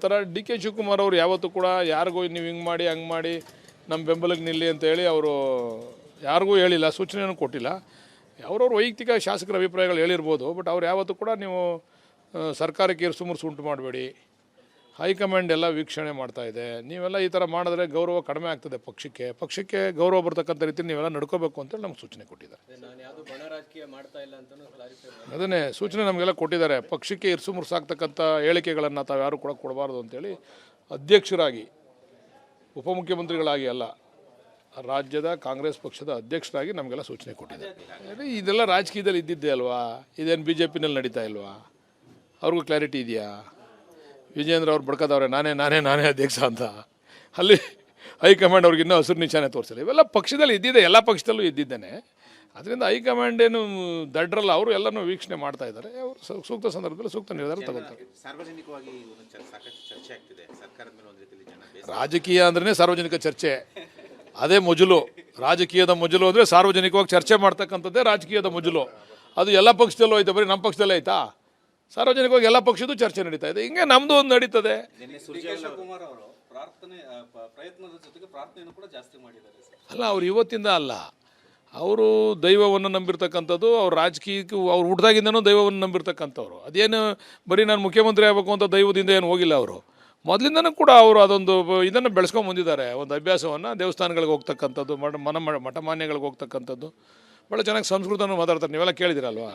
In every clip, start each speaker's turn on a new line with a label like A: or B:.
A: ಒಂಥರ ಡಿ ಕೆ ಶಿವಕುಮಾರ್ ಅವರು ಯಾವತ್ತೂ ಕೂಡ ಯಾರಿಗೂ ನೀವು ಹಿಂಗೆ ಮಾಡಿ ಹಂಗೆ ಮಾಡಿ ನಮ್ಮ ಬೆಂಬಲಕ್ಕೆ ನಿಲ್ಲಿ ಅಂತೇಳಿ ಅವರು ಯಾರಿಗೂ ಹೇಳಿಲ್ಲ, ಸೂಚನೆಯನ್ನು ಕೊಟ್ಟಿಲ್ಲ. ಅವ್ರವ್ರ ವೈಯಕ್ತಿಕ ಶಾಸಕರ ಅಭಿಪ್ರಾಯಗಳು ಹೇಳಿರ್ಬೋದು. ಬಟ್ ಅವ್ರು ಯಾವತ್ತೂ ಕೂಡ ನೀವು ಸರ್ಕಾರಕ್ಕೆ ಇರುಸುಮುರುಸು ಉಂಟು ಮಾಡಬೇಡಿ, ಹೈಕಮಾಂಡ್ ಎಲ್ಲ ವೀಕ್ಷಣೆ ಮಾಡ್ತಾಯಿದೆ, ನೀವೆಲ್ಲ ಈ ಥರ ಮಾಡಿದ್ರೆ ಗೌರವ ಕಡಿಮೆ ಆಗ್ತದೆ, ಪಕ್ಷಕ್ಕೆ ಗೌರವ ಬರ್ತಕ್ಕಂಥ ರೀತಿ ನೀವೆಲ್ಲ ನಡ್ಕೋಬೇಕು ಅಂತೇಳಿ ನಮ್ಗೆ ಸೂಚನೆ ಕೊಟ್ಟಿದ್ದಾರೆ. ಅದನ್ನೇ ಸೂಚನೆ ನಮಗೆಲ್ಲ ಕೊಟ್ಟಿದ್ದಾರೆ. ಪಕ್ಷಕ್ಕೆ ಇರುಸುಮುರುಸು ಆಗ್ತಕ್ಕಂಥ ಹೇಳಿಕೆಗಳನ್ನು ತಾವು ಯಾರು ಕೂಡ ಕೊಡಬಾರ್ದು ಅಂತೇಳಿ ಅಧ್ಯಕ್ಷರಾಗಿ, ಉಪಮುಖ್ಯಮಂತ್ರಿಗಳಾಗಿ ಅಲ್ಲ, ರಾಜ್ಯದ ಕಾಂಗ್ರೆಸ್ ಪಕ್ಷದ ಅಧ್ಯಕ್ಷರಾಗಿ ನಮಗೆಲ್ಲ ಸೂಚನೆ ಕೊಟ್ಟಿದ್ದಾರೆ. ಇದೆಲ್ಲ ರಾಜಕೀಯದಲ್ಲಿ ಇದ್ದಿದ್ದೆ ಅಲ್ವಾ, ಇದೇನು ಬಿ ಜೆ ಪಿನಲ್ಲಿ ನಡೀತಾ ಇಲ್ವಾ? ಅವ್ರಿಗೂ ಕ್ಲಾರಿಟಿ ಇದೆಯಾ? ವಿಜೇಂದ್ರ ಅವ್ರು ಬಡ್ಕೋದವ್ರೆ ನಾನೇ ಅಧ್ಯಕ್ಷ ಅಂತ. ಅಲ್ಲಿ ಹೈಕಮಾಂಡ್ ಅವ್ರಿಗೆ ಇನ್ನೂ ಹಸಿರು ನಿಶಾನೆ ತೋರಿಸಿಲ್ಲ. ಇವೆಲ್ಲ ಪಕ್ಷದಲ್ಲಿ ಇದ್ದಿದೆ, ಎಲ್ಲ ಪಕ್ಷದಲ್ಲೂ ಇದ್ದಿದ್ದೇನೆ. ಅದರಿಂದ ಹೈಕಮಾಂಡ್ ಏನು ದಡ್ರಲ್ಲ, ಅವರು ಎಲ್ಲನೂ ವೀಕ್ಷಣೆ ಮಾಡ್ತಾ ಇದ್ದಾರೆ. ಅವರು ಸೂಕ್ತ ಸಂದರ್ಭದಲ್ಲಿ ಸೂಕ್ತ ನಿರ್ಧಾರ ತಗೊಳ್ತಾರೆ.
B: ಸಾರ್ವಜನಿಕವಾಗಿ ಸಾಕಷ್ಟು ಚರ್ಚೆ ಆಗ್ತಿದೆ ಸರ್ಕಾರದ ಮೇಲೆ. ಒಂದು ರೀತಿಯಲ್ಲಿ ಜನ
A: ರಾಜಕೀಯ ಅಂದ್ರೆ ಸಾರ್ವಜನಿಕ ಚರ್ಚೆ, ಅದೇ ಮೊದಲು. ರಾಜಕೀಯದ ಮೊದಲು ಅಂದರೆ ಸಾರ್ವಜನಿಕವಾಗಿ ಚರ್ಚೆ ಮಾಡ್ತಕ್ಕಂಥದ್ದೇ ರಾಜಕೀಯದ ಮೊದಲು. ಅದು ಎಲ್ಲ ಪಕ್ಷದಲ್ಲೂ ಐತೆ, ಬರೀ ನಮ್ಮ ಪಕ್ಷದಲ್ಲೇ ಆಯ್ತಾ? ಸಾರ್ವಜನಿಕವಾಗಿ ಎಲ್ಲ ಪಕ್ಷದ್ದು ಚರ್ಚೆ ನಡೀತಾ ಇದೆ. ಹಿಂಗೆ ನಮ್ಮದು ಒಂದು ನಡೀತದೆ. ಅಲ್ಲ, ಅವ್ರು ಇವತ್ತಿಂದ ಅಲ್ಲ, ಅವರು ದೈವವನ್ನು ನಂಬಿರ್ತಕ್ಕಂಥದ್ದು. ಅವ್ರು ರಾಜಕೀಯಕ್ಕೆ ಅವ್ರು ಹುಟ್ಟಿದಾಗಿಂದನೂ ದೈವವನ್ನು ನಂಬಿರ್ತಕ್ಕಂಥವ್ರು. ಅದೇನು ಬರೀ ನಾನು ಮುಖ್ಯಮಂತ್ರಿ ಆಗಬೇಕು ಅಂತ ದೈವದಿಂದ ಏನು ಹೋಗಿಲ್ಲ. ಅವರು ಮೊದಲಿಂದನೂ ಕೂಡ ಅವರು ಅದೊಂದು ಇದನ್ನು ಬೆಳೆಸ್ಕೊಂಡು ಬಂದಿದ್ದಾರೆ, ಒಂದು ಅಭ್ಯಾಸವನ್ನು. ದೇವಸ್ಥಾನಗಳಿಗೆ ಹೋಗ್ತಕ್ಕಂಥದ್ದು, ಮಠಮಾನ್ಯಗಳಿಗೆ ಹೋಗ್ತಕ್ಕಂಥದ್ದು, ಭಾಳ ಚೆನ್ನಾಗಿ ಸಂಸ್ಕೃತನೂ ಮಾತಾಡ್ತಾರೆ. ನೀವೆಲ್ಲ ಕೇಳಿದಿರಲ್ವಾ?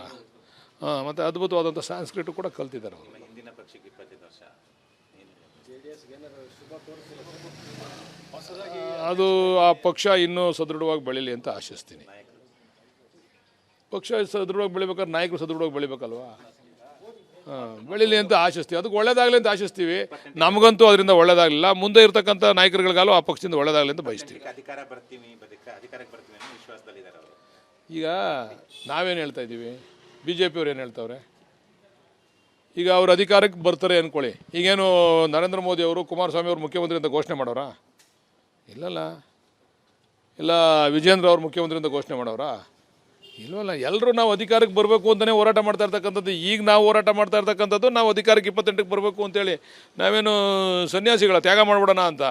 A: ಹಾಂ, ಮತ್ತು ಅದ್ಭುತವಾದಂಥ ಸಂಸ್ಕೃತ ಕೂಡ ಕಲ್ತಿದ್ದಾರೆ ಅವರು.
B: ಹಿಂದಿನ ಪಕ್ಷಕ್ಕೆ 25 ವರ್ಷ
A: ಅದು ಆ ಪಕ್ಷ ಇನ್ನೂ ಸದೃಢವಾಗಿ ಬೆಳೀಲಿ ಅಂತ ಆಶಿಸ್ತೀನಿ. ಪಕ್ಷ ಸದೃಢವಾಗಿ ಬೆಳಿಬೇಕಾದ್ರೆ ನಾಯಕರು ಸದೃಢವಾಗಿ ಬೆಳಿಬೇಕಲ್ವಾ? ಹಾಂ, ಬೆಳೀಲಿ ಅಂತ ಆಶಿಸ್ತೀವಿ. ಅದಕ್ಕೆ ಒಳ್ಳೇದಾಗಲಿ ಅಂತ ಆಶಿಸ್ತೀವಿ. ನಮಗಂತೂ ಅದರಿಂದ ಒಳ್ಳೇದಾಗಲಿಲ್ಲ. ಮುಂದೆ ಇರತಕ್ಕಂಥ ನಾಯಕರುಗಳಿಗಾಲೂ ಆ ಪಕ್ಷದಿಂದ ಒಳ್ಳೇದಾಗಲಿ ಅಂತ ಬಯಸ್ತೀವಿ.
B: ಅಧಿಕಾರಕ್ಕೆ ಬರ್ತೀವಿ ಅನ್ನೋ ವಿಶ್ವಾಸದಲ್ಲಿದ್ದಾರೆ ಅವರು.
A: ಈಗ ನಾವೇನು ಹೇಳ್ತಾ ಇದ್ದೀವಿ, ಬಿ ಜೆ ಪಿಯವ್ರು ಏನು ಹೇಳ್ತಾವ್ರೆ? ಈಗ ಅವ್ರು ಅಧಿಕಾರಕ್ಕೆ ಬರ್ತಾರೆ ಅಂದ್ಕೊಳ್ಳಿ. ಈಗೇನು ನರೇಂದ್ರ ಮೋದಿ ಅವರು ಕುಮಾರಸ್ವಾಮಿ ಅವರು ಮುಖ್ಯಮಂತ್ರಿ ಅಂತ ಘೋಷಣೆ ಮಾಡೋರಾ? ಇಲ್ಲಲ್ಲ. ಇಲ್ಲ ವಿಜೇಂದ್ರ ಅವ್ರು ಮುಖ್ಯಮಂತ್ರಿ ಅಂತ ಘೋಷಣೆ ಮಾಡೋರಾ? ಇಲ್ವಲ್ಲ. ಎಲ್ಲರೂ ನಾವು ಅಧಿಕಾರಕ್ಕೆ ಬರಬೇಕು ಅಂತಲೇ ಹೋರಾಟ ಮಾಡ್ತಾ ಇರ್ತಕ್ಕಂಥದ್ದು. ಈಗ ನಾವು ಹೋರಾಟ ಮಾಡ್ತಾ ಇರ್ತಕ್ಕಂಥದ್ದು ನಾವು ಅಧಿಕಾರಕ್ಕೆ 28ಕ್ಕೆ ಬರಬೇಕು ಅಂತೇಳಿ. ನಾವೇನು ಸನ್ಯಾಸಿಗಳ ತ್ಯಾಗ ಮಾಡ್ಬಿಡೋಣ ಅಂತ.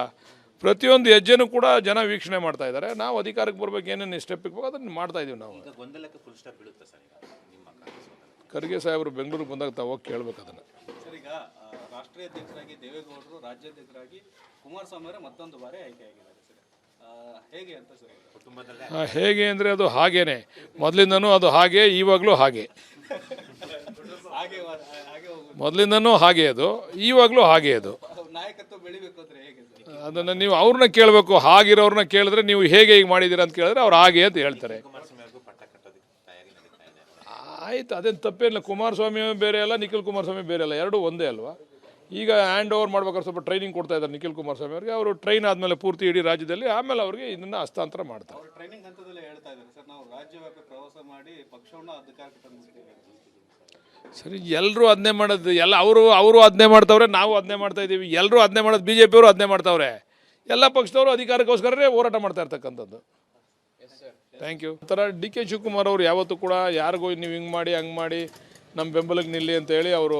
A: ಪ್ರತಿಯೊಂದು ಹೆಜ್ಜೆನೂ ಕೂಡ ಜನ ವೀಕ್ಷಣೆ ಮಾಡ್ತಾ ಇದ್ದಾರೆ. ನಾವು ಅಧಿಕಾರಕ್ಕೆ ಬರಬೇಕು, ಏನೇನು ಸ್ಟೆಪ್ ಇಕ್ಬೇಕು ಅದನ್ನು ಮಾಡ್ತಾ ಇದ್ದೀವಿ ನಾವು.
B: ಗೊಂದಲಕ್ಕೆ ಫುಲ್ ಸ್ಟಾಪ್ ಬೀಳುತ್ತೆ ಸರ್ ನಿಮ್ಮ
A: ಖರ್ಗೆ ಸಾಹೇಬರು ಬೆಂಗಳೂರಿಗೆ ಬಂದಾಗ ತಾವು ಹೋಗಿ ಕೇಳಬೇಕು ಅದನ್ನು.
C: ಸರ್, ಈಗ ರಾಷ್ಟ್ರೀಯ ಅಧ್ಯಕ್ಷರಾಗಿ ದೇವೇಗೌಡರು, ರಾಜ್ಯಾಧ್ಯಕ್ಷರಾಗಿ ಕುಮಾರಸ್ವಾಮಿ ಅವರೇ ಮತ್ತೊಂದು ಬಾರಿ ಆಯ್ಕೆಯಾಗಿದ್ದಾರೆ ಸರ್. ಹೇಗೆ ಅಂತ ಸರ್ ಕುಟುಂಬದಲ್ಲಿ? ಹೇಗೆ
A: ಅಂದರೆ ಅದು ಹಾಗೇನೆ, ಮೊದಲಿಂದನೂ ಅದು ಹಾಗೆ, ಇವಾಗಲೂ ಹಾಗೆ. ಮೊದಲಿಂದನೂ ಹಾಗೆ, ಅದು ಇವಾಗಲೂ ಹಾಗೆ. ಅದು
C: ನಾಯಕತ್ವ ಬೆಳಿಬೇಕು ಅಂದರೆ ಹೇಗೆ ಸರ್?
A: ಅದನ್ನು ನೀವು ಅವ್ರನ್ನ ಕೇಳಬೇಕು. ಹಾಗಿರೋರನ್ನ ಕೇಳಿದ್ರೆ ನೀವು ಹೇಗೆ ಈಗ ಮಾಡಿದ್ದೀರಾ ಅಂತ ಕೇಳಿದ್ರೆ ಅವ್ರು ಹಾಗೆ ಅಂತ ಹೇಳ್ತಾರೆ. ಆಯ್ತು, ಅದೇನು ತಪ್ಪೇನಿಲ್ಲ. ಕುಮಾರಸ್ವಾಮಿ ಬೇರೆ ಅಲ್ಲ, ನಿಖಿಲ್ ಕುಮಾರಸ್ವಾಮಿ ಬೇರೆ ಅಲ್ಲ, ಎರಡೂ ಒಂದೇ ಅಲ್ವಾ? ಈಗ ಹ್ಯಾಂಡ್ ಓವರ್ ಮಾಡ್ಬೇಕಾದ್ರೆ ಸ್ವಲ್ಪ ಟ್ರೈನಿಂಗ್ ಕೊಡ್ತಾ ಇದ್ದಾರೆ ನಿಖಿಲ್ ಕುಮಾರಸ್ವಾಮಿ ಅವರಿಗೆ. ಅವರು ಟ್ರೈನ್ ಆದಮೇಲೆ ಪೂರ್ತಿ ಇಡೀ ರಾಜ್ಯದಲ್ಲಿ ಆಮೇಲೆ ಅವರಿಗೆ ಇದನ್ನು ಹಸ್ತಾಂತರ ಮಾಡ್ತಾರೆ.
C: ಟ್ರೈನಿಂಗ್ ಹಂತದಲ್ಲೇ ಹೇಳ್ತಾ ಇದ್ದಾರೆ ಸರ್, ನಾವು ರಾಜ್ಯವ್ಯಾಪಿ ಪ್ರವಾಸ ಮಾಡಿ ಪಕ್ಷವನ್ನು ಅಧಿಕಾರಕ್ಕೆ ತಂದಿದ್ದೇವೆ.
A: ಸರಿ, ಎಲ್ಲರೂ ಅದನ್ನೇ ಮಾಡೋದು. ಎಲ್ಲ ಅವರು ಅದನ್ನೇ ಮಾಡ್ತಾವ್ರೆ, ನಾವು ಅದನ್ನೇ ಮಾಡ್ತಾ ಇದ್ದೀವಿ. ಎಲ್ಲರೂ ಅದನ್ನೇ ಮಾಡೋದು. ಬಿ ಜೆ ಪಿಯವರು ಅದನ್ನೇ ಮಾಡ್ತಾವ್ರೆ. ಎಲ್ಲ ಪಕ್ಷದವರು ಅಧಿಕಾರಕ್ಕೋಸ್ಕರನೇ ಹೋರಾಟ ಮಾಡ್ತಾ ಇರ್ತಕ್ಕಂಥದ್ದು. Thank you. ಒಂಥರ ಡಿ ಕೆ ಶಿವಕುಮಾರ್ ಅವರು ಯಾವತ್ತೂ ಕೂಡ ಯಾರಿಗೂ ನೀವು ಹಿಂಗೆ ಮಾಡಿ ಹಂಗೆ ಮಾಡಿ ನಮ್ಮ ಬೆಂಬಲಕ್ಕೆ ನಿಲ್ಲಿ ಅಂತೇಳಿ ಅವರು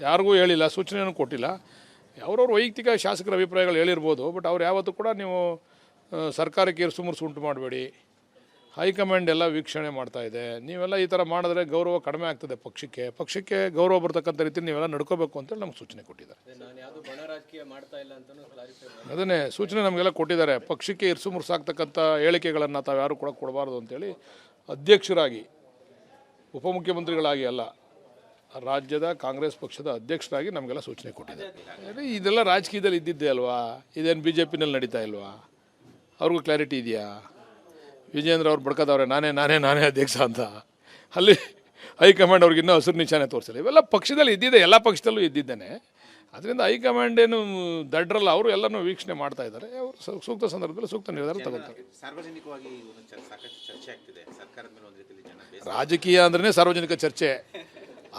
A: ಯಾರಿಗೂ ಹೇಳಿಲ್ಲ, ಸೂಚನೆಯನ್ನು ಕೊಟ್ಟಿಲ್ಲ. ಅವ್ರವ್ರ ವೈಯಕ್ತಿಕ ಶಾಸಕರ ಅಭಿಪ್ರಾಯಗಳು ಹೇಳಿರ್ಬೋದು. ಬಟ್ ಅವ್ರು ಯಾವತ್ತೂ ಕೂಡ ನೀವು ಸರ್ಕಾರಕ್ಕೆ ಇರುಸುಮುರುಸು ಉಂಟು ಮಾಡಬೇಡಿ, ಹೈಕಮಾಂಡ್ ಎಲ್ಲ ವೀಕ್ಷಣೆ ಮಾಡ್ತಾ ಇದೆ, ನೀವೆಲ್ಲ ಈ ಥರ ಮಾಡಿದ್ರೆ ಗೌರವ ಕಡಿಮೆ ಆಗ್ತದೆ, ಪಕ್ಷಕ್ಕೆ ಗೌರವ ಬರ್ತಕ್ಕಂಥ ರೀತಿ ನೀವೆಲ್ಲ ನಡ್ಕೋಬೇಕು ಅಂತೇಳಿ ನಮ್ಗೆ ಸೂಚನೆ ಕೊಟ್ಟಿದ್ದಾರೆ. ಅದನ್ನೇ ಸೂಚನೆ ನಮಗೆಲ್ಲ ಕೊಟ್ಟಿದ್ದಾರೆ. ಪಕ್ಷಕ್ಕೆ ಇರುಸುಮುರುಸು ಆಗ್ತಕ್ಕಂಥ ಹೇಳಿಕೆಗಳನ್ನು ತಾವು ಯಾರು ಕೂಡ ಕೊಡಬಾರ್ದು ಅಂತೇಳಿ ಅಧ್ಯಕ್ಷರಾಗಿ, ಉಪಮುಖ್ಯಮಂತ್ರಿಗಳಾಗಿ ಅಲ್ಲ, ರಾಜ್ಯದ ಕಾಂಗ್ರೆಸ್ ಪಕ್ಷದ ಅಧ್ಯಕ್ಷರಾಗಿ ನಮಗೆಲ್ಲ ಸೂಚನೆ ಕೊಟ್ಟಿದ್ದಾರೆ. ಇದೆಲ್ಲ ರಾಜಕೀಯದಲ್ಲಿ ಇದ್ದಿದ್ದೆ ಅಲ್ವಾ, ಇದೇನು ಬಿ ಜೆ ಪಿನಲ್ಲಿ ನಡೀತಾ ಇಲ್ವಾ? ಅವ್ರಿಗೂ ಕ್ಲಾರಿಟಿ ಇದೆಯಾ? ವಿಜೇಂದ್ರ ಅವ್ರು ಬಡ್ಕೋದವ್ರೆ ನಾನೇ ಅಧ್ಯಕ್ಷ ಅಂತ. ಅಲ್ಲಿ ಹೈಕಮಾಂಡ್ ಅವ್ರಿಗೆ ಇನ್ನೂ ಹಸಿರು ನಿಶಾನೆ ತೋರಿಸಿಲ್ಲ. ಇವೆಲ್ಲ ಪಕ್ಷದಲ್ಲಿ ಇದ್ದಿದೆ, ಎಲ್ಲ ಪಕ್ಷದಲ್ಲೂ ಇದ್ದಿದ್ದೇನೆ. ಅದರಿಂದ ಹೈಕಮಾಂಡ್ ಏನು ದಡ್ರಲ್ಲ, ಅವರು ಎಲ್ಲನೂ ವೀಕ್ಷಣೆ ಮಾಡ್ತಾ ಇದ್ದಾರೆ. ಅವರು ಸೂಕ್ತ ಸಂದರ್ಭದಲ್ಲಿ ಸೂಕ್ತ ನಿರ್ಧಾರ ತಗೊಳ್ತಾರೆ.
B: ಸಾರ್ವಜನಿಕವಾಗಿ ಸಾಕಷ್ಟು ಚರ್ಚೆ ಆಗ್ತಿದೆ ಸರ್ಕಾರದ ಮೇಲೆ. ಒಂದು ರೀತಿಯಲ್ಲಿ ಜನ
A: ರಾಜಕೀಯ ಅಂದ್ರೆ ಸಾರ್ವಜನಿಕ ಚರ್ಚೆ,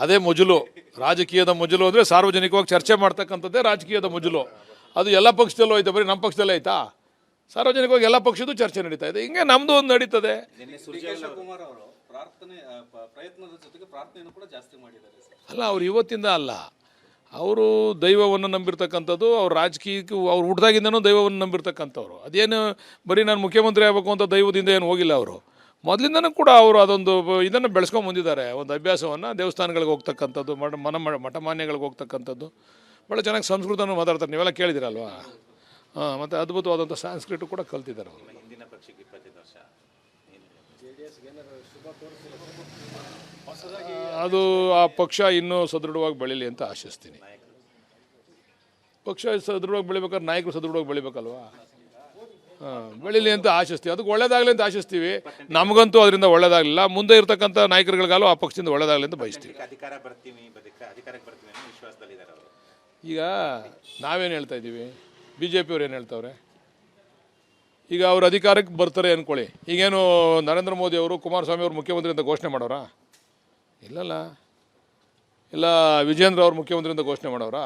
A: ಅದೇ ಮೊದಲು. ರಾಜಕೀಯದ ಮೊದಲು ಅಂದರೆ ಸಾರ್ವಜನಿಕವಾಗಿ ಚರ್ಚೆ ಮಾಡ್ತಕ್ಕಂಥದ್ದೇ ರಾಜಕೀಯದ ಮೊದಲು. ಅದು ಎಲ್ಲ ಪಕ್ಷದಲ್ಲೂ ಐತೆ, ಬರೀ ನಮ್ಮ ಪಕ್ಷದಲ್ಲೇ ಆಯ್ತಾ? ಸಾರ್ವಜನಿಕವಾಗಿ ಎಲ್ಲ ಪಕ್ಷದ್ದು ಚರ್ಚೆ ನಡೀತಾ ಇದೆ. ಹಿಂಗೆ ನಮ್ಮದು ಒಂದು ನಡೀತದೆ.
C: ಶಿವಕುಮಾರ್ ಅವರು ಪ್ರಯತ್ನದ ಜೊತೆಗೆ ಪ್ರಾರ್ಥನೆಯನ್ನು ಕೂಡ ಜಾಸ್ತಿ ಮಾಡಿದ್ದಾರೆ.
A: ಅಲ್ಲ, ಅವ್ರು ಇವತ್ತಿಂದ ಅಲ್ಲ, ಅವರು ದೈವವನ್ನು ನಂಬಿರ್ತಕ್ಕಂಥದ್ದು, ಅವ್ರು ರಾಜಕೀಯಕ್ಕೆ ಅವ್ರು ಹುಟ್ಟಿದಾಗಿಂದನೂ ದೈವವನ್ನು ನಂಬಿರ್ತಕ್ಕಂಥವ್ರು. ಅದೇನು ಬರೀ ನಾನು ಮುಖ್ಯಮಂತ್ರಿ ಆಗಬೇಕು ಅಂತ ದೈವದಿಂದ ಏನು ಹೋಗಿಲ್ಲ ಅವರು. ಮೊದಲಿಂದನೂ ಕೂಡ ಅವರು ಅದೊಂದು ಇದನ್ನು ಬೆಳೆಸ್ಕೊಂಡು ಬಂದಿದ್ದಾರೆ, ಒಂದು ಅಭ್ಯಾಸವನ್ನು. ದೇವಸ್ಥಾನಗಳಿಗೆ ಹೋಗ್ತಕ್ಕಂಥದ್ದು, ಮಠಮಾನ್ಯಗಳಿಗೆ ಹೋಗ್ತಕ್ಕಂಥದ್ದು, ಭಾಳ ಚೆನ್ನಾಗಿ ಸಂಸ್ಕೃತನೂ ಮಾತಾಡ್ತಾರೆ, ನೀವೆಲ್ಲ ಕೇಳಿದಿರಲ್ವಾ. ಹಾಂ, ಮತ್ತು ಅದ್ಭುತವಾದಂಥ ಸಂಸ್ಕೃತ ಕೂಡ ಕಲ್ತಿದ್ದಾರೆ ಅವರು.
B: ಹಿಂದಿನ ಪಕ್ಷಕ್ಕೆ 25 ವರ್ಷ
A: ಅದು ಆ ಪಕ್ಷ ಇನ್ನೂ ಸದೃಢವಾಗಿ ಬೆಳೀಲಿ ಅಂತ ಆಶಿಸ್ತೀನಿ. ಪಕ್ಷ ಸದೃಢವಾಗಿ ಬೆಳಿಬೇಕಾದ್ರೆ ನಾಯಕರು ಸದೃಢವಾಗಿ ಬೆಳಿಬೇಕಲ್ವಾ. ಹಾಂ, ಬೆಳೀಲಿ ಅಂತ ಆಶಿಸ್ತೀವಿ. ಅದಕ್ಕೆ ಒಳ್ಳೇದಾಗಲಿ ಅಂತ ಆಶಿಸ್ತೀವಿ. ನಮಗಂತೂ ಅದರಿಂದ ಒಳ್ಳೇದಾಗಲಿಲ್ಲ. ಮುಂದೆ ಇರ್ತಕ್ಕಂಥ ನಾಯಕರುಗಳಿಗಾಲೂ ಆ ಪಕ್ಷದಿಂದ ಒಳ್ಳೇದಾಗಲಿ ಅಂತ ಬಯಸ್ತೀವಿ.
B: ಅಧಿಕಾರಕ್ಕೆ ಬರ್ತೀವಿ ಅನ್ನೋ ವಿಶ್ವಾಸದಲ್ಲಿದ್ದಾರೆ ಅವರು.
A: ಈಗ ನಾವೇನು ಹೇಳ್ತಾ ಇದ್ದೀವಿ, ಬಿ ಜೆ ಪಿಯವ್ರು ಏನು ಹೇಳ್ತಾವ್ರೆ, ಈಗ ಅವ್ರು ಅಧಿಕಾರಕ್ಕೆ ಬರ್ತಾರೆ ಅಂದ್ಕೊಳ್ಳಿ. ಈಗೇನು ನರೇಂದ್ರ ಮೋದಿ ಅವರು ಕುಮಾರಸ್ವಾಮಿ ಅವರು ಮುಖ್ಯಮಂತ್ರಿ ಅಂತ ಘೋಷಣೆ ಮಾಡೋರಾ? ಇಲ್ಲಲ್ಲ. ಇಲ್ಲ ವಿಜೇಂದ್ರ ಅವ್ರು ಮುಖ್ಯಮಂತ್ರಿ ಅಂತ ಘೋಷಣೆ ಮಾಡೋರಾ?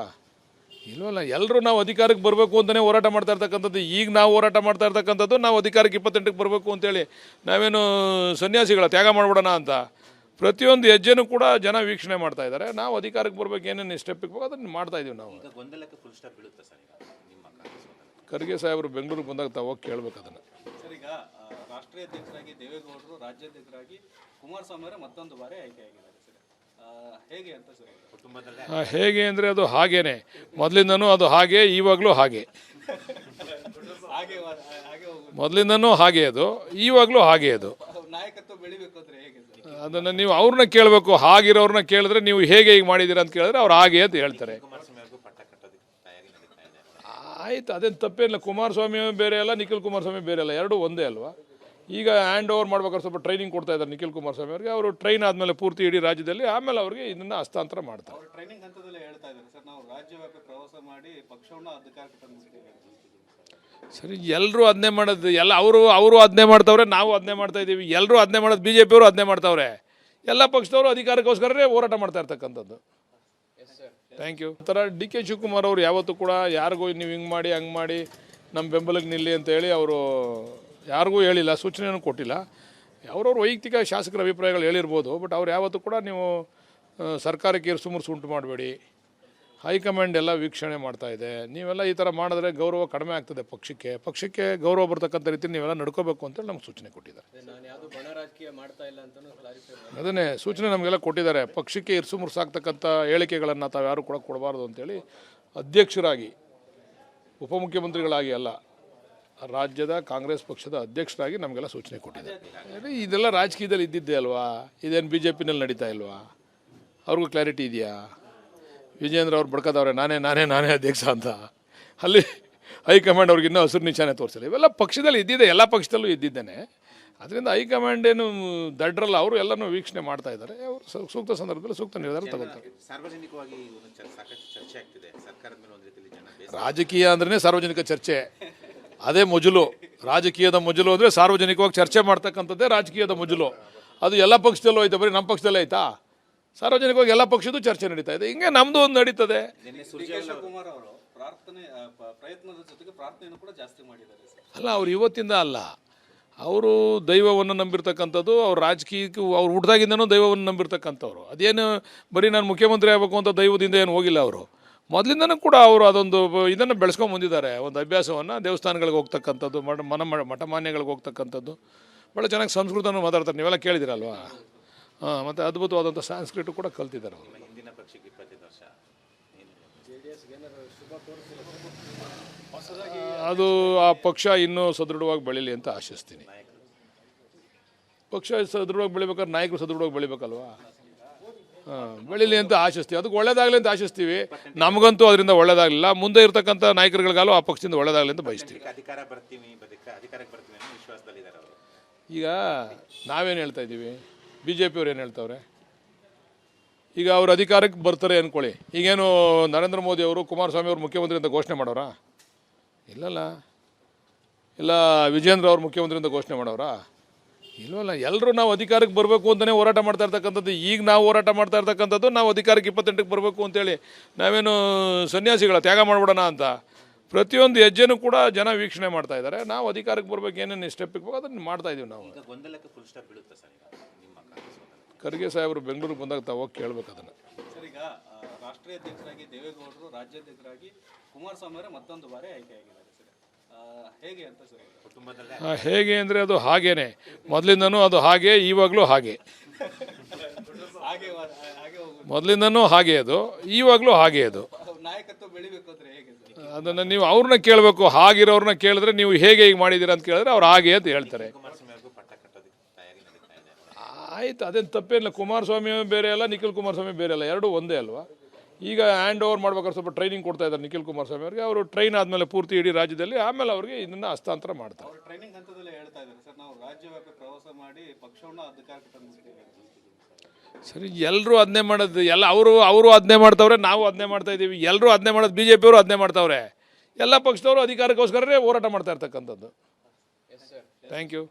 A: ಇಲ್ವಲ್ಲ. ಎಲ್ಲರೂ ನಾವು ಅಧಿಕಾರಕ್ಕೆ ಬರಬೇಕು ಅಂತಲೇ ಹೋರಾಟ ಮಾಡ್ತಾ ಇರ್ತಕ್ಕಂಥದ್ದು. ಈಗ ನಾವು ಹೋರಾಟ ಮಾಡ್ತಾ ಇರ್ತಕ್ಕಂಥದ್ದು ನಾವು ಅಧಿಕಾರಕ್ಕೆ 28ಕ್ಕೆ ಬರಬೇಕು ಅಂತೇಳಿ. ನಾವೇನು ಸನ್ಯಾಸಿಗಳ ತ್ಯಾಗ ಮಾಡ್ಬಿಡೋಣ ಅಂತ. ಪ್ರತಿಯೊಂದು ಹೆಜ್ಜೆನೂ ಕೂಡ ಜನ ವೀಕ್ಷಣೆ ಮಾಡ್ತಾ ಇದ್ದಾರೆ. ನಾವು ಅಧಿಕಾರಕ್ಕೆ ಬರ್ಬೇಕು, ಏನೇನು ಸ್ಟೆಪ್ ಇಕ್ಬೇಕು ಅದನ್ನು ಮಾಡ್ತಾ ಇದೀವಿ ನಾವು.
B: ಈಗ ಗೊಂದಲಕ್ಕೆ ಫುಲ್ ಸ್ಟಾಪ್ ಬೀಳುತ್ತೆ ಸರ್ ಈಗ ನಿಮ್ಮ ಕಾಂಗ್ರೆಸ್ ಹೋದಾಗ?
A: ಖರ್ಗೆ ಸಾಹೇಬರು ಬೆಂಗಳೂರಿಗೆ ಬಂದಾಗ ತಾವು ಹೋಗಿ ಕೇಳಬೇಕು ಅದನ್ನು.
C: ಸರ್, ಈಗ ರಾಷ್ಟ್ರೀಯ ಅಧ್ಯಕ್ಷರಾಗಿ ದೇವೇಗೌಡರು, ರಾಜ್ಯಾಧ್ಯಕ್ಷರಾಗಿ ಕುಮಾರಸ್ವಾಮಿ ಅವರೇ ಮತ್ತೊಂದು ಬಾರಿ ಆಯ್ಕೆಯಾಗಿದ್ದಾರೆ ಸರ್. ಹೇಗೆ ಅಂತ ಸರ್
B: ಕುಟುಂಬದಲ್ಲೇ
A: ಹೇಗೆ ಅಂದರೆ ಅದು ಹಾಗೇನೆ. ಮೊದಲಿಂದನೂ ಅದು ಹಾಗೆ, ಇವಾಗಲೂ ಹಾಗೆ.
C: ಹಾಗೆ ಹಾಗೆ ಹೋಗುದು.
A: ಮೊದಲಿಂದನೂ ಹಾಗೆ ಅದು, ಇವಾಗಲೂ ಹಾಗೆ ಅದು.
C: ನಾಯಕತ್ವ ಬೆಳಿಬೇಕು ಅಂದ್ರೆ ಹೇಗೆ ಸರ್?
A: ಅದನ್ನು ನೀವು ಅವ್ರನ್ನ ಕೇಳಬೇಕು. ಹಾಗಿರೋರನ್ನ ಕೇಳಿದ್ರೆ ನೀವು ಹೇಗೆ ಈಗ ಮಾಡಿದ್ದೀರಾ ಅಂತ ಕೇಳಿದ್ರೆ ಅವ್ರು ಹಾಗೆ ಅಂತ ಹೇಳ್ತಾರೆ.
B: ಕುಮಾರಸ್ವಾಮಿ ಅವ್ರಿಗೂ ಪಟ್ಟ ಕಟ್ಟೋದಕ್ಕೆ ತಯಾರಿ ನಡೀತಾ ಇದೆ.
A: ಆಯ್ತು, ಅದೇನು ತಪ್ಪೇನಿಲ್ಲ. ಕುಮಾರಸ್ವಾಮಿ ಬೇರೆ ಅಲ್ಲ, ನಿಖಿಲ್ ಕುಮಾರಸ್ವಾಮಿ ಬೇರೆ ಅಲ್ಲ, ಎರಡೂ ಒಂದೇ ಅಲ್ವಾ. ಈಗ ಹ್ಯಾಂಡ್ ಓವರ್ ಮಾಡ್ಬೇಕಾದ್ರೆ ಸ್ವಲ್ಪ ಟ್ರೈನಿಂಗ್ ಕೊಡ್ತಾ ಇದ್ದಾರೆ ನಿಖಿಲ್ ಕುಮಾರಸ್ವಾಮಿ ಅವರಿಗೆ. ಅವರು ಟ್ರೈನ್ ಆದಮೇಲೆ ಪೂರ್ತಿ ಇಡೀ ರಾಜ್ಯದಲ್ಲಿ ಆಮೇಲೆ ಅವರಿಗೆ ಇದನ್ನು ಹಸ್ತಾಂತರ ಮಾಡ್ತಾರೆ.
C: ಅವರು ಟ್ರೈನಿಂಗ್ ಹಂತದಲ್ಲೇ ಹೇಳ್ತಾ ಇದ್ದಾರೆ ಸರ್, ನಾವು ರಾಜ್ಯವ್ಯಾಪಿ ಪ್ರವಾಸ ಮಾಡಿ ಪಕ್ಷವನ್ನು ಅಧಿಕಾರಕ್ಕೆ ತಂದಿದ್ದೇವೆ.
A: ಸರಿ, ಎಲ್ಲರೂ ಅದನ್ನೇ ಮಾಡೋದು. ಎಲ್ಲ ಅವರು ಅದನ್ನೇ ಮಾಡ್ತಾವ್ರೆ, ನಾವು ಅದನ್ನೇ ಮಾಡ್ತಾ ಇದ್ದೀವಿ. ಎಲ್ಲರೂ ಅದನ್ನೇ ಮಾಡೋದು. ಬಿ ಜೆ ಪಿಯವರು ಅದನ್ನೇ ಮಾಡ್ತಾವ್ರೆ. ಎಲ್ಲ ಪಕ್ಷದವರು ಅಧಿಕಾರಕ್ಕೋಸ್ಕರನೇ ಹೋರಾಟ ಮಾಡ್ತಾ ಇರ್ತಕ್ಕಂಥದ್ದು. Thank you. ಥರ ಡಿ ಕೆ ಶಿವಕುಮಾರ್ ಅವರು ಯಾವತ್ತೂ ಕೂಡ ಯಾರಿಗೂ ನೀವು ಹಿಂಗೆ ಮಾಡಿ ಹಂಗೆ ಮಾಡಿ ನಮ್ಮ ಬೆಂಬಲಕ್ಕೆ ನಿಲ್ಲಿ ಅಂತೇಳಿ ಅವರು ಯಾರಿಗೂ ಹೇಳಿಲ್ಲ, ಸೂಚನೆಯನ್ನು ಕೊಟ್ಟಿಲ್ಲ. ಅವ್ರವ್ರ ವೈಯಕ್ತಿಕ ಶಾಸಕರ ಅಭಿಪ್ರಾಯಗಳು ಹೇಳಿರ್ಬೋದು. ಬಟ್ ಅವ್ರು ಯಾವತ್ತೂ ಕೂಡ ನೀವು ಸರ್ಕಾರಕ್ಕೆ ಇರಿಸುಮುರುಸು ಉಂಟು ಮಾಡಬೇಡಿ, ಹೈಕಮಾಂಡ್ ಎಲ್ಲ ವೀಕ್ಷಣೆ ಮಾಡ್ತಾ ಇದೆ, ನೀವೆಲ್ಲ ಈ ಥರ ಮಾಡಿದ್ರೆ ಗೌರವ ಕಡಿಮೆ ಆಗ್ತದೆ ಪಕ್ಷಕ್ಕೆ ಗೌರವ ಬರ್ತಕ್ಕಂಥ ರೀತಿ ನೀವೆಲ್ಲ ನಡ್ಕೋಬೇಕು ಅಂತೇಳಿ ನಮ್ಗೆ ಸೂಚನೆ ಕೊಟ್ಟಿದ್ದಾರೆ. ಅದನ್ನೇ ಸೂಚನೆ ನಮಗೆಲ್ಲ ಕೊಟ್ಟಿದ್ದಾರೆ. ಪಕ್ಷಕ್ಕೆ ಇರಿಸುಮುರುಸು ಆಗ್ತಕ್ಕಂಥ ಹೇಳಿಕೆಗಳನ್ನು ತಾವು ಯಾರು ಕೂಡ ಕೊಡಬಾರ್ದು ಅಂತೇಳಿ ಅಧ್ಯಕ್ಷರಾಗಿ, ಉಪಮುಖ್ಯಮಂತ್ರಿಗಳಾಗಿ ಅಲ್ಲ, ರಾಜ್ಯದ ಕಾಂಗ್ರೆಸ್ ಪಕ್ಷದ ಅಧ್ಯಕ್ಷರಾಗಿ ನಮಗೆಲ್ಲ ಸೂಚನೆ ಕೊಟ್ಟಿದ್ದಾರೆ. ಇದೆಲ್ಲ ರಾಜಕೀಯದಲ್ಲಿ ಇದ್ದಿದ್ದೆ ಅಲ್ವಾ, ಇದೇನು ಬಿ ಜೆ ಪಿನಲ್ಲಿ ನಡೀತಾ ಇಲ್ವಾ? ಅವ್ರಿಗೂ ಕ್ಲಾರಿಟಿ ಇದೆಯಾ? ವಿಜೇಂದ್ರ ಅವ್ರು ಬಡ್ಕೋದವ್ರೆ ನಾನೇ ಅಧ್ಯಕ್ಷ ಅಂತ. ಅಲ್ಲಿ ಹೈಕಮಾಂಡ್ ಅವ್ರಿಗೆ ಇನ್ನೂ ಹಸಿರು ನಿಶಾನೆ ತೋರಿಸಿಲ್ಲ. ಇವೆಲ್ಲ ಪಕ್ಷದಲ್ಲಿ ಇದ್ದಿದೆ, ಎಲ್ಲ ಪಕ್ಷದಲ್ಲೂ ಇದ್ದಿದ್ದೇನೆ. ಅದರಿಂದ ಹೈಕಮಾಂಡ್ ಏನು ದಡ್ರಲ್ಲ, ಅವರು ಎಲ್ಲನೂ ವೀಕ್ಷಣೆ ಮಾಡ್ತಾ ಇದ್ದಾರೆ. ಅವರು ಸೂಕ್ತ ಸಂದರ್ಭದಲ್ಲಿ ಸೂಕ್ತ ನಿರ್ಧಾರ ತಗೊಳ್ತಾರೆ.
B: ಸಾರ್ವಜನಿಕವಾಗಿ ಸಾಕಷ್ಟು ಚರ್ಚೆ ಆಗ್ತಿದೆ ಸರ್ಕಾರದ ಮೇಲೆ. ಒಂದು ರೀತಿಯಲ್ಲಿ ಜನ
A: ರಾಜಕೀಯ ಅಂದ್ರೆ ಸಾರ್ವಜನಿಕ ಚರ್ಚೆ, ಅದೇ ಮೊದಲು. ರಾಜಕೀಯದ ಮೊದಲು ಅಂದರೆ ಸಾರ್ವಜನಿಕವಾಗಿ ಚರ್ಚೆ ಮಾಡ್ತಕ್ಕಂಥದ್ದೇ ರಾಜಕೀಯದ ಮೊದಲು. ಅದು ಎಲ್ಲ ಪಕ್ಷದಲ್ಲೂ ಐತೆ, ಬರೀ ನಮ್ಮ ಪಕ್ಷದಲ್ಲೇ ಆಯ್ತಾ? ಸಾರ್ವಜನಿಕವಾಗಿ ಎಲ್ಲ ಪಕ್ಷದ್ದು ಚರ್ಚೆ ನಡೀತಾ ಇದೆ. ಹಿಂಗೆ ನಮ್ಮದು ಒಂದು ನಡೀತದೆ.
C: ಡಿ ಕೆ ಶಿವಕುಮಾರ್ ಅವರು ಪ್ರಯತ್ನದ ಜೊತೆಗೆ ಪ್ರಾರ್ಥನೆಯನ್ನು ಕೂಡ ಜಾಸ್ತಿ ಮಾಡಿದ್ದಾರೆ ಸರ್.
A: ಅಲ್ಲ, ಅವ್ರು ಇವತ್ತಿಂದ ಅಲ್ಲ, ಅವರು ದೈವವನ್ನು ನಂಬಿರ್ತಕ್ಕಂಥದ್ದು. ಅವ್ರು ರಾಜಕೀಯಕ್ಕೆ ಅವ್ರು ಹುಟ್ಟಿದಾಗಿಂದನೂ ದೈವವನ್ನು ನಂಬಿರ್ತಕ್ಕಂಥವ್ರು. ಅದೇನು ಬರೀ ನಾನು ಮುಖ್ಯಮಂತ್ರಿ ಆಗಬೇಕು ಅಂತ ದೈವದಿಂದ ಏನು ಹೋಗಿಲ್ಲ ಅವರು. ಮೊದಲಿಂದನೂ ಕೂಡ ಅವರು ಅದೊಂದು ಇದನ್ನು ಬೆಳೆಸ್ಕೊಂಡು ಬಂದಿದ್ದಾರೆ, ಒಂದು ಅಭ್ಯಾಸವನ್ನು. ದೇವಸ್ಥಾನಗಳಿಗೆ ಹೋಗ್ತಕ್ಕಂಥದ್ದು, ಮಠಮಾನ್ಯಗಳಿಗೆ ಹೋಗ್ತಕ್ಕಂಥದ್ದು, ಭಾಳ ಚೆನ್ನಾಗಿ ಸಂಸ್ಕೃತನೂ ಮಾತಾಡ್ತಾರೆ, ನೀವೆಲ್ಲ ಕೇಳಿದಿರಲ್ವಾ. ಹಾಂ, ಮತ್ತು ಅದ್ಭುತವಾದಂಥ ಸಂಸ್ಕೃತ ಕೂಡ ಕಲ್ತಿದ್ದಾರೆ ಅವರು.
B: ಹಿಂದಿನ ಪಕ್ಷಕ್ಕೆ 25 ವರ್ಷ
A: ಅದು ಆ ಪಕ್ಷ ಇನ್ನೂ ಸದೃಢವಾಗಿ ಬೆಳೀಲಿ ಅಂತ ಆಶಿಸ್ತೀನಿ. ಪಕ್ಷ ಸದೃಢವಾಗಿ ಬೆಳಿಬೇಕಾದ್ರೆ ನಾಯಕರು ಸದೃಢವಾಗಿ ಬೆಳಿಬೇಕಲ್ವಾ. ಹಾಂ, ಬೆಳೀಲಿ ಅಂತ ಆಶಿಸ್ತೀವಿ. ಅದಕ್ಕೆ ಒಳ್ಳೇದಾಗಲಿ ಅಂತ ಆಶಿಸ್ತೀವಿ. ನಮಗಂತೂ ಅದರಿಂದ ಒಳ್ಳೇದಾಗಲಿಲ್ಲ. ಮುಂದೆ ಇರ್ತಕ್ಕಂಥ ನಾಯಕರುಗಳಿಗಾಲೂ ಆ ಪಕ್ಷದಿಂದ ಒಳ್ಳೇದಾಗಲಿ ಅಂತ ಬಯಸ್ತೀವಿ.
B: ಅಧಿಕಾರಕ್ಕೆ ಬರ್ತೀವಿ ಅನ್ನೋ ವಿಶ್ವಾಸದಲ್ಲಿದ್ದಾರೆ ಅವರು.
A: ಈಗ ನಾವೇನು ಹೇಳ್ತಾ ಇದ್ದೀವಿ, ಬಿ ಜೆ ಪಿಯವ್ರು ಏನು ಹೇಳ್ತಾವ್ರೆ, ಈಗ ಅವ್ರು ಅಧಿಕಾರಕ್ಕೆ ಬರ್ತಾರೆ ಅಂದ್ಕೊಳ್ಳಿ. ಈಗೇನು ನರೇಂದ್ರ ಮೋದಿ ಅವರು ಕುಮಾರಸ್ವಾಮಿ ಅವರು ಮುಖ್ಯಮಂತ್ರಿ ಅಂತ ಘೋಷಣೆ ಮಾಡೋರಾ? ಇಲ್ಲಲ್ಲ. ಇಲ್ಲ ವಿಜೇಂದ್ರ ಅವ್ರು ಮುಖ್ಯಮಂತ್ರಿ ಅಂತ ಘೋಷಣೆ ಮಾಡೋರಾ? ಇಲ್ವಲ್ಲ. ಎಲ್ಲರೂ ನಾವು ಅಧಿಕಾರಕ್ಕೆ ಬರಬೇಕು ಅಂತಲೇ ಹೋರಾಟ ಮಾಡ್ತಾ ಇರ್ತಕ್ಕಂಥದ್ದು. ಈಗ ನಾವು ಹೋರಾಟ ಮಾಡ್ತಾ ಇರ್ತಕ್ಕಂಥದ್ದು ನಾವು ಅಧಿಕಾರಕ್ಕೆ 28ಕ್ಕೆ ಬರಬೇಕು ಅಂತೇಳಿ. ನಾವೇನು ಸನ್ಯಾಸಿಗಳ ತ್ಯಾಗ ಮಾಡ್ಬಿಡೋಣ ಅಂತ. ಪ್ರತಿಯೊಂದು ಹೆಜ್ಜೆನೂ ಕೂಡ ಜನ ವೀಕ್ಷಣೆ ಮಾಡ್ತಾ ಇದ್ದಾರೆ. ನಾವು ಅಧಿಕಾರಕ್ಕೆ ಬರ್ಬೇಕು, ಏನೇನು ಸ್ಟೆಪ್ ಇಕ್ಬೇಕು ಅದನ್ನು ಮಾಡ್ತಾ ಇದೀವಿ ನಾವು.
B: ಈಗ ಗೊಂದಲಕ್ಕೆ ಫುಲ್ ಸ್ಟಾಪ್ ಬೀಳುತ್ತೆ ಸರ್ ಈಗ ನಿಮ್ಮ ಕಾಂಗ್ರೆಸ್ ಹೋದಾಗ?
A: ಖರ್ಗೆ ಸಾಹೇಬರು ಬೆಂಗಳೂರಿಗೆ ಬಂದಾಗ ತಾವು ಹೋಗಿ ಕೇಳಬೇಕು ಅದನ್ನು.
C: ಸರ್, ಈಗ ರಾಷ್ಟ್ರೀಯ ಅಧ್ಯಕ್ಷರಾಗಿ ದೇವೇಗೌಡರು, ರಾಜ್ಯಾಧ್ಯಕ್ಷರಾಗಿ ಕುಮಾರಸ್ವಾಮಿ ಅವರೇ ಮತ್ತೊಂದು ಬಾರಿ ಆಯ್ಕೆಯಾಗಿದ್ದಾರೆ ಸರ್. ಹೇಗೆ ಅಂತ ಸರ್ ಇದು?
B: ಕುಟುಂಬದಲ್ಲೇ
A: ಹೇಗೆ ಅಂದರೆ ಅದು ಹಾಗೇನೆ, ಮೊದಲಿಂದನೂ ಅದು ಹಾಗೆ, ಇವಾಗಲೂ ಹಾಗೆ.
C: ಹಾಗೆ ಹಾಗೆ ಹೋಗುದು.
A: ಮೊದಲಿಂದನೂ ಹಾಗೆ ಅದು, ಇವಾಗಲೂ ಹಾಗೆ ಅದು.
C: ನಾಯಕತ್ವ ಬೆಳಿಬೇಕು ಅಂದ್ರೆ ಹೇಗೆ ಸರ್?
A: ಅದನ್ನು ನೀವು ಅವ್ರನ್ನ ಕೇಳಬೇಕು. ಹಾಗಿರೋರನ್ನ ಕೇಳಿದ್ರೆ ನೀವು ಹೇಗೆ ಈಗ ಮಾಡಿದ್ದೀರಾ ಅಂತ ಕೇಳಿದ್ರೆ ಅವ್ರು ಹಾಗೆ ಅಂತ ಹೇಳ್ತಾರೆ.
B: ಕುಮಾರಸ್ವಾಮಿ ಅವ್ರಿಗೂ ಪಟ್ಟ ಕಟ್ಟೋದಕ್ಕೆ ತಯಾರಿ ನಡೀತಾ ಇದೆ.
A: ಆಯ್ತು, ಅದೇನು ತಪ್ಪೇನಿಲ್ಲ. ಕುಮಾರಸ್ವಾಮಿ ಬೇರೆ ಅಲ್ಲ, ನಿಖಿಲ್ ಕುಮಾರಸ್ವಾಮಿ ಬೇರೆ ಅಲ್ಲ, ಎರಡೂ ಒಂದೇ ಅಲ್ವಾ. ಈಗ ಹ್ಯಾಂಡ್ ಓವರ್ ಮಾಡ್ಬೇಕಾದ್ರೆ ಸ್ವಲ್ಪ ಟ್ರೈನಿಂಗ್ ಕೊಡ್ತಾ ಇದ್ದಾರೆ ನಿಖಿಲ್ ಕುಮಾರಸ್ವಾಮಿ ಅವರಿಗೆ. ಅವರು ಟ್ರೈನ್ ಆದಮೇಲೆ ಪೂರ್ತಿ ಇಡೀ ರಾಜ್ಯದಲ್ಲಿ ಆಮೇಲೆ ಅವ್ರಿಗೆ ಇದನ್ನು ಹಸ್ತಾಂತರ ಮಾಡ್ತಾರೆ.
C: ಅವರು ಟ್ರೈನಿಂಗ್ ಹಂತದಲ್ಲೇ ಹೇಳ್ತಾ ಇದ್ದಾರೆ ಸರ್, ನಾವು ರಾಜ್ಯವ್ಯಾಪಿ ಪ್ರವಾಸ ಮಾಡಿ ಪಕ್ಷವನ್ನು ಅಧಿಕಾರಕ್ಕೆ ತಂದಿದ್ದೇವೆ.
A: ಸರಿ, ಎಲ್ಲರೂ ಅದನ್ನೇ ಮಾಡೋದು. ಅವರು ಅದನ್ನೇ ಮಾಡ್ತಾವ್ರೆ, ನಾವು ಅದನ್ನೇ ಮಾಡ್ತಾ ಇದ್ದೀವಿ. ಎಲ್ಲರೂ ಅದನ್ನೇ ಮಾಡೋದು. BJP ಅವರು ಅದನ್ನೇ ಮಾಡ್ತಾವ್ರೆ. ಎಲ್ಲ ಪಕ್ಷದವರು ಅಧಿಕಾರಕ್ಕೋಸ್ಕರನೇ ಹೋರಾಟ ಮಾಡ್ತಾ ಇರ್ತಕ್ಕಂಥದ್ದು. Thank you.